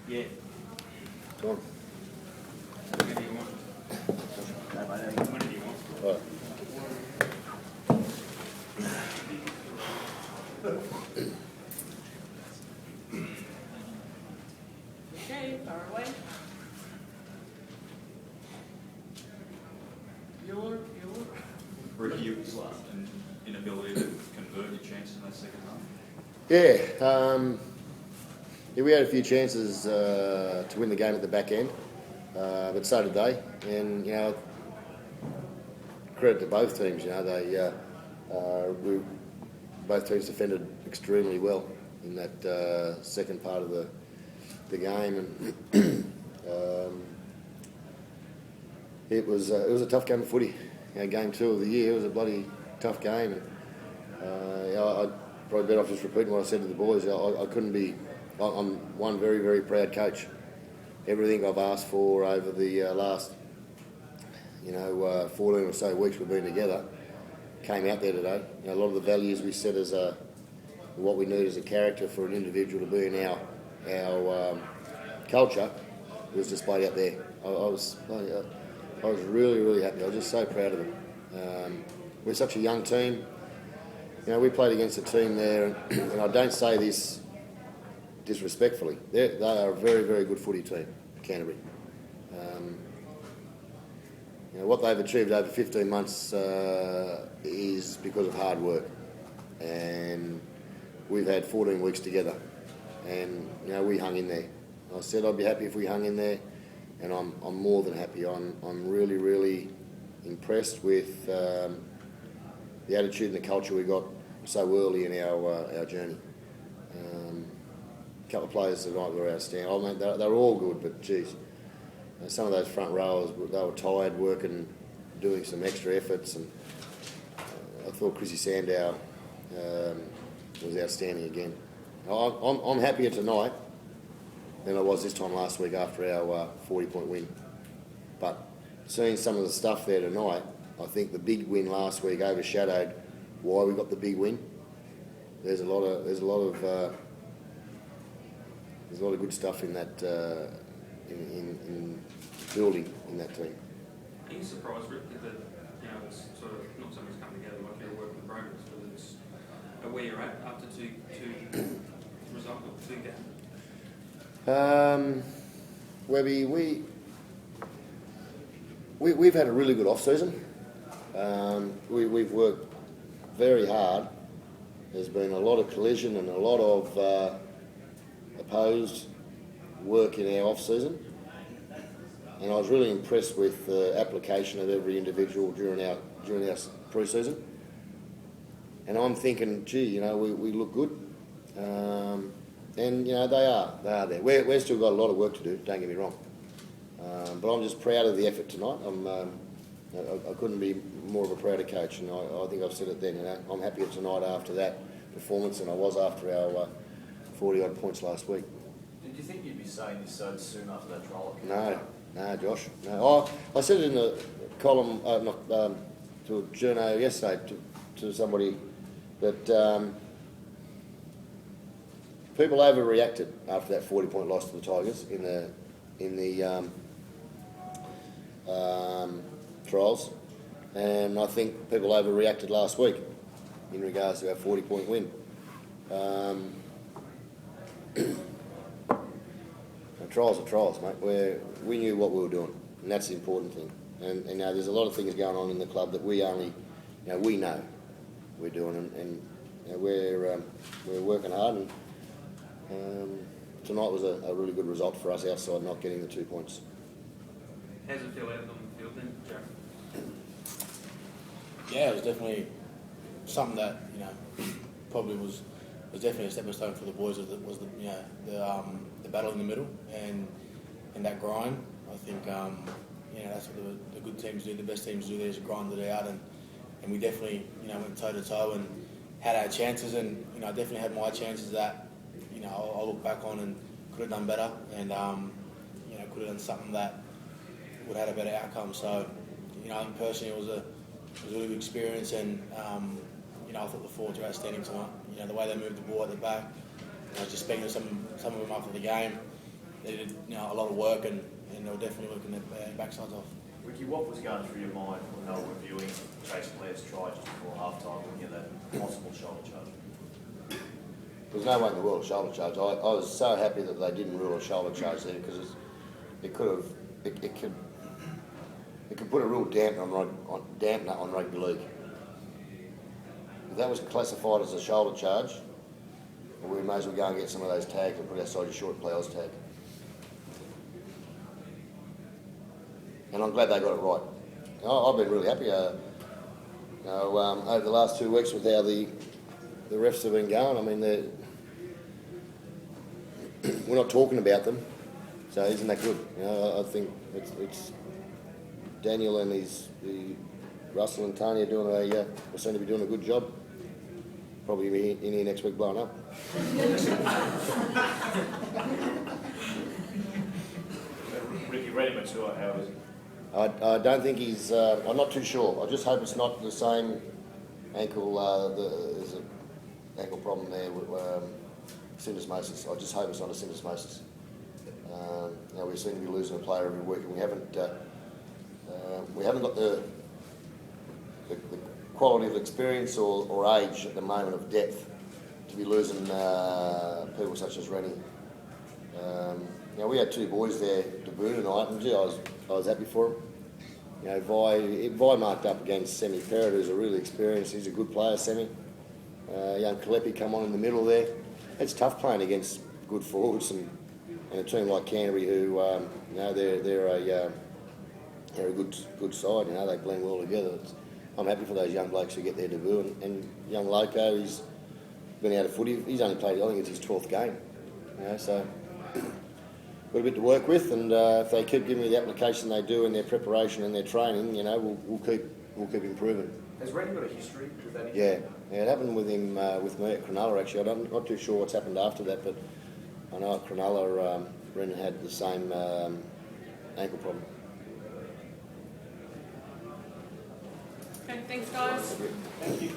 Yeah. Go on. Whatever you want. Whatever you want. Right. Okay, far away. Bueller. Reviews and inability to convert your chances in that second half. Yeah, we had a few chances to win the game at the back end, but so did they. And credit to both teams. Both teams defended extremely well in that second part of the game, and it was a tough game of footy. Game 2 of the year was a bloody tough game. And, I'd probably better off just repeating what I said to the boys. I couldn't be. I'm one very, very proud coach. Everything I've asked for over the last, 14 or so weeks we've been together came out there today. A lot of the values we set as what we need as a character for an individual to be in our culture was displayed out there. I was really, really happy. I was just so proud of them. We're such a young team. We played against a team there, and I don't say this disrespectfully. They are a very, very good footy team, Canterbury. What they've achieved over 15 months is because of hard work, and we've had 14 weeks together, and we hung in there. I said I'd be happy if we hung in there, and I'm more than happy. I'm really, really impressed with the attitude and the culture we got so early in our journey. A couple of players tonight were outstanding. They were all good, but geez, some of those front rowers, they were tired working, doing some extra efforts, and I thought Chrissy Sandow was outstanding again. I'm happier tonight than I was this time last week after our 40-point win. But seeing some of the stuff there tonight, I think the big win last week overshadowed why we got the big win. There's a lot of good stuff in that in building in that team. Are you surprised, Rick, that it's sort of not so much coming together like you're working in progress, but it's where you're at after two results of 2 games? Webby, we've had a really good off-season. We've worked very hard. There's been a lot of collision and a lot of opposed work in our off-season. And I was really impressed with the application of every individual during our pre-season. And I'm thinking, gee, we look good. And they are there. We've still got a lot of work to do. Don't get me wrong, but I'm just proud of the effort tonight. I couldn't be more of a prouder coach, and I think I've said it then. I'm happier tonight after that performance than I was after our 40-odd points last week. Did you think you'd be saying this so soon after that trial? No, Josh. No, I said it in the column to a journo yesterday to somebody that. People overreacted after that 40-point loss to the Tigers in the trials, and I think people overreacted last week in regards to our 40-point win. Trials are trials, mate. We knew what we were doing, and that's the important thing. And there's a lot of things going on in the club that we know we're doing, and we're working hard. And tonight was a really good result for us outside not getting the 2 points. How's it feel out on the field then, Jarryd? Yeah, it was definitely something that probably was definitely a stepping stone for the boys. The battle in the middle and that grind. I think that's what the good teams do. The best teams do. They just grind it out, and we definitely went toe to toe and had our chances. And I definitely had my chances that I'll look back on and could have done better, and could have done something that would have had a better outcome. So I think personally it was a really good experience, and I thought the forwards were outstanding tonight. The way they moved the ball at the back. I was just speaking to some of them after the game. they did a lot of work and they were definitely working their backsides off. Ricky, what was going through your mind when they were reviewing Chase Blair's try just before half-time looking at that possible shoulder charge? There's no way in the world a shoulder charge. I was so happy that they didn't rule a shoulder charge there because it could put a real dampener on rugby league. If that was classified as a shoulder charge, we may as well go and get some of those tags and put outside your short players tag. And I'm glad they got it right. I've been really happy over the last 2 weeks with how the refs have been going. I mean, we're not talking about them, so isn't that good? I think it's Daniel and Russell and Tony are seem to be doing a good job. Probably be in here next week blowing up. Ricky, Ready Mature, how is he? I don't think he's. I'm not too sure. I just hope it's not the same ankle. There's an ankle problem there with syndesmosis. I just hope it's not a syndesmosis. We seem to be losing a player every week, and we haven't got the quality of experience or age at the moment of depth to be losing people such as Rennie. We had 2 boys there debut tonight, and gee, I was happy for them. Vi marked up against Semi Perrott, who's a really experienced. He's a good player, Semi. Young Kalepi come on in the middle there. It's tough playing against good forwards and a team like Canterbury, who they're a good side. They blend well together. I'm happy for those young blokes who get their debut, and young Loco, he's been out of footy. He's only played, I think it's his 12th game. So got a bit to work with, and if they keep giving me the application they do in their preparation and their training, we'll keep improving. Has Rennie got a history with that? Yeah, it happened with him with me at Cronulla actually. I'm not too sure what's happened after that, but I know at Cronulla, Rennie had the same ankle problem. Okay, thanks guys. Thank you.